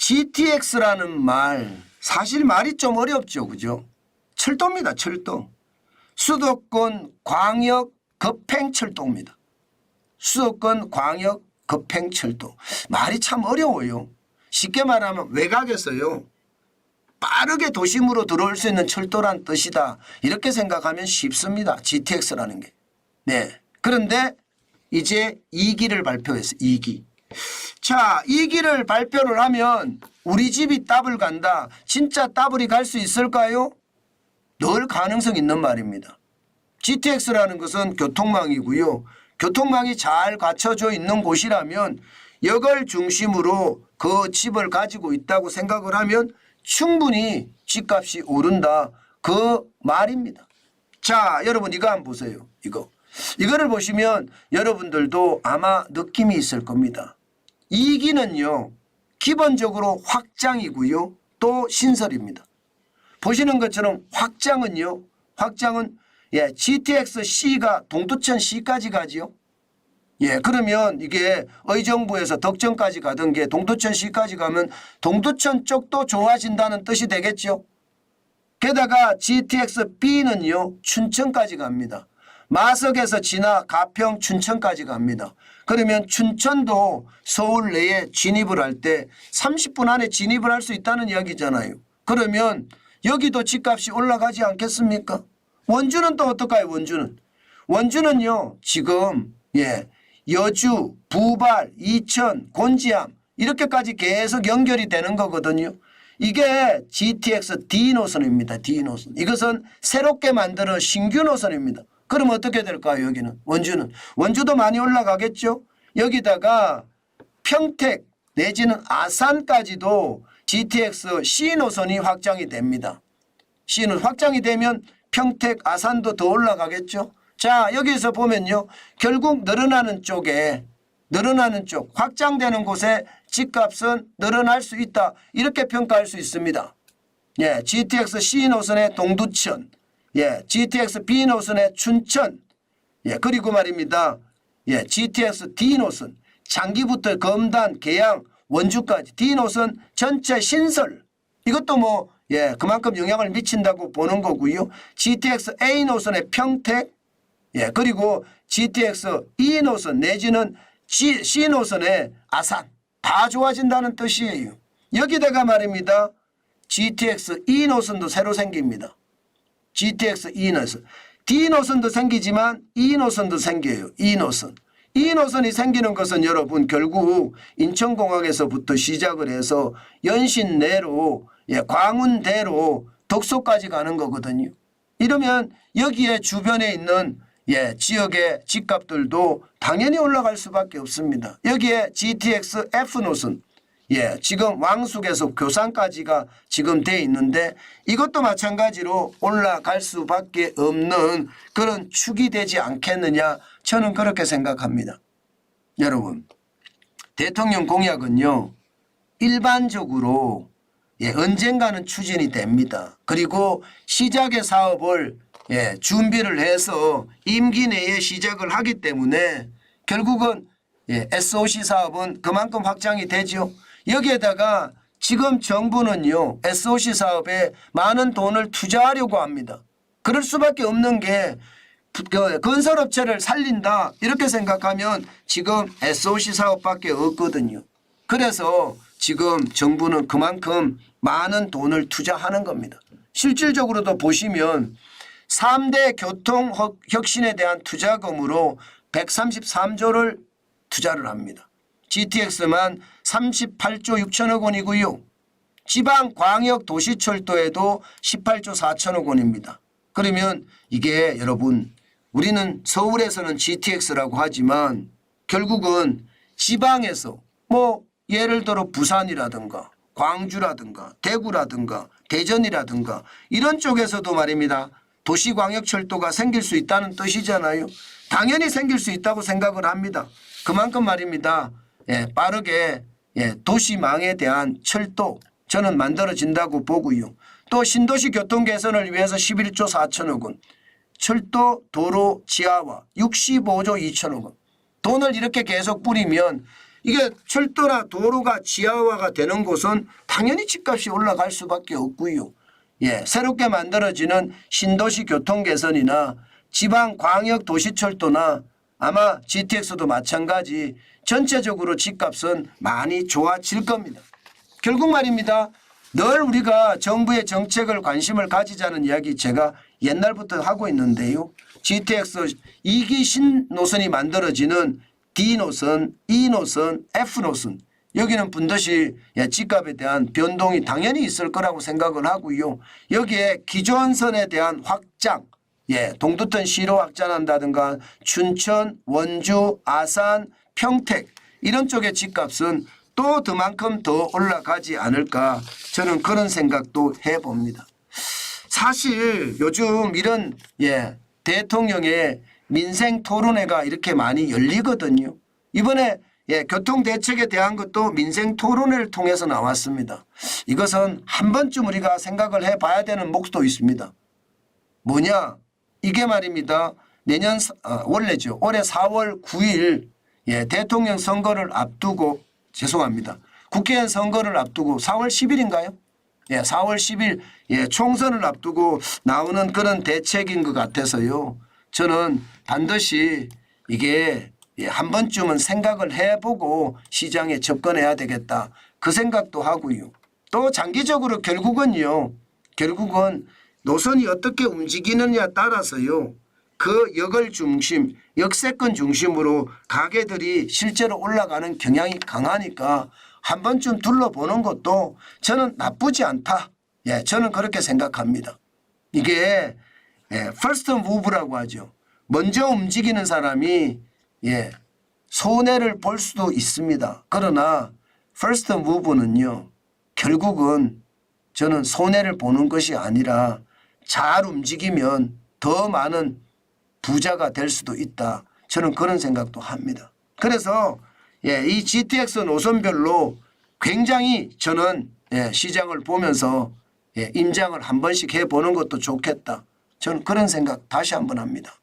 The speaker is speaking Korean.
GTX라는 말 사실 말이 좀 어렵죠. 그죠? 철도입니다. 철도. 수도권 광역 급행철도입니다. 수도권 광역 급행철도. 말이 참 어려워요. 쉽게 말하면 외곽에서요. 빠르게 도심으로 들어올 수 있는 철도란 뜻이다. 이렇게 생각하면 쉽습니다. GTX라는 게. 네. 그런데 이제 2기를 발표했어요. 2기. 자, 2기를 발표를 하면 우리 집이 더블 간다. 진짜 더블이 갈 수 있을까요? 늘 가능성 있는 말입니다. GTX라는 것은 교통망이고요. 교통망이 잘 갖춰져 있는 곳이라면 역을 중심으로 그 집을 가지고 있다고 생각을 하면 충분히 집값이 오른다. 그 말입니다. 자, 여러분 이거 한번 보세요. 이거를 보시면 여러분들도 아마 느낌이 있을 겁니다. 2기는요. 기본적으로 확장이고요. 또 신설입니다. 보시는 것처럼 확장은 GTX-C가 동두천 C까지 가지요. 예, 그러면 이게 의정부에서 덕천까지 가던 게 동두천 C까지 가면 동두천 쪽도 좋아진다는 뜻이 되겠죠. 게다가 GTX-B는요. 춘천까지 갑니다. 마석에서 지나 가평 춘천까지 갑니다. 그러면 춘천도 서울 내에 진입을 할 때 30분 안에 진입을 할 수 있다는 이야기잖아요. 그러면 여기도 집값이 올라가지 않겠습니까? 원주는 또 어떨까요? 원주는요. 지금 여주, 부발, 이천, 곤지암 이렇게까지 계속 연결이 되는 거거든요. 이게 GTX D 노선입니다. D 노선. 이것은 새롭게 만드는 신규 노선입니다. 그럼 어떻게 될까요? 여기는 원주도 많이 올라가겠죠. 여기다가 평택 내지는 아산까지도 GTX C 노선이 확장이 됩니다. C는 확장이 되면 평택 아산도 더 올라가겠죠. 자, 여기서 보면요. 결국 늘어나는 쪽 확장되는 곳에 집값은 늘어날 수 있다. 이렇게 평가할 수 있습니다. 예, GTX C 노선의 동두천, GTX B 노선의 춘천, 그리고 말입니다. GTX D 노선, 장기부터 검단, 계양, 원주까지 D 노선 전체 신설. 이것도 그만큼 영향을 미친다고 보는 거고요. GTX A 노선의 평택, 그리고 GTX E 노선 내지는 C 노선의 아산 다 좋아진다는 뜻이에요. 여기다가 말입니다. GTX E 노선도 새로 생깁니다. GTX E 노선. D 노선도 생기지만 E 노선도 생겨요. E 노선. 이 노선이 생기는 것은 여러분 결국 인천공항에서부터 시작을 해서 연신내로 광운대로 덕소까지 가는 거거든요. 이러면 여기에 주변에 있는 지역의 집값들도 당연히 올라갈 수밖에 없습니다. 여기에 GTX F 노선 지금 왕숙에서 교산까지가 지금 돼 있는데 이것도 마찬가지로 올라갈 수밖에 없는 그런 축이 되지 않겠느냐 저는 그렇게 생각합니다. 여러분 대통령 공약은요 일반적으로 언젠가는 추진이 됩니다. 그리고 시작의 사업을 준비를 해서 임기 내에 시작을 하기 때문에 결국은 SOC 사업은 그만큼 확장이 되죠. 여기에다가 지금 정부는요 SOC 사업에 많은 돈을 투자하려고 합니다. 그럴 수밖에 없는 게 건설업체를 살린다 이렇게 생각하면 지금 SOC 사업밖에 없거든요. 그래서 지금 정부는 그만큼 많은 돈을 투자하는 겁니다. 실질적으로도 보시면 3대 교통혁신에 대한 투자금으로 133조를 투자를 합니다. GTX만 38조 6천억 원이고요. 지방광역도시철도에도 18조 4천억 원입니다. 그러면 이게 여러분 우리는 서울에서는 GTX라고 하지만 결국은 지방에서 예를 들어 부산이라든가 광주라든가 대구라든가 대전이라든가 이런 쪽에서도 말입니다. 도시광역철도가 생길 수 있다는 뜻이잖아요. 당연히 생길 수 있다고 생각을 합니다. 그만큼 말입니다. 빠르게 도시망에 대한 철도 저는 만들어진다고 보고요. 또 신도시 교통 개선을 위해서 11조 4천억 원, 철도 도로 지하화 65조 2천억 원. 돈을 이렇게 계속 뿌리면 이게 철도나 도로가 지하화가 되는 곳은 당연히 집값이 올라갈 수밖에 없고요. 예, 새롭게 만들어지는 신도시 교통 개선이나 지방 광역 도시철도나 아마 GTX도 마찬가지 전체적으로 집값은 많이 좋아질 겁니다. 결국 말입니다. 늘 우리가 정부의 정책을 관심을 가지자는 이야기 제가 옛날부터 하고 있는데요. GTX 2기 신노선이 만들어지는 D노선, E노선, F노선 여기는 분듯이 집값에 대한 변동이 당연히 있을 거라고 생각을 하고요. 여기에 기존 선에 대한 확장, 동두천 시로 확장한다든가 춘천, 원주, 아산, 평택 이런 쪽의 집값은 또 그만큼 더 올라가지 않을까 저는 그런 생각도 해봅니다. 사실 요즘 이런 대통령의 민생 토론회가 이렇게 많이 열리거든요. 이번에 교통대책에 대한 것도 민생 토론회를 통해서 나왔습니다. 이것은 한 번쯤 우리가 생각을 해봐야 되는 몫도 있습니다. 뭐냐? 이게 말입니다. 내년 원래죠. 올해 4월 9일 대통령 선거를 앞두고 죄송합니다. 국회의원 선거를 앞두고 4월 10일인가요? 4월 10일 총선을 앞두고 나오는 그런 대책인 것 같아서요. 저는 반드시 이게 한 번쯤은 생각을 해보고 시장에 접근해야 되겠다. 그 생각도 하고요. 또 장기적으로 결국은 노선이 어떻게 움직이느냐에 따라서요. 그 역을 중심, 역세권 중심으로 가게들이 실제로 올라가는 경향이 강하니까 한 번쯤 둘러보는 것도 저는 나쁘지 않다. 저는 그렇게 생각합니다. 이게 first move라고 하죠. 먼저 움직이는 사람이 손해를 볼 수도 있습니다. 그러나 first move는요. 결국은 저는 손해를 보는 것이 아니라 잘 움직이면 더 많은 부자가 될 수도 있다. 저는 그런 생각도 합니다. 그래서 이 GTX 노선별로 굉장히 저는 시장을 보면서 임장을 한 번씩 해보는 것도 좋겠다. 저는 그런 생각 다시 한번 합니다.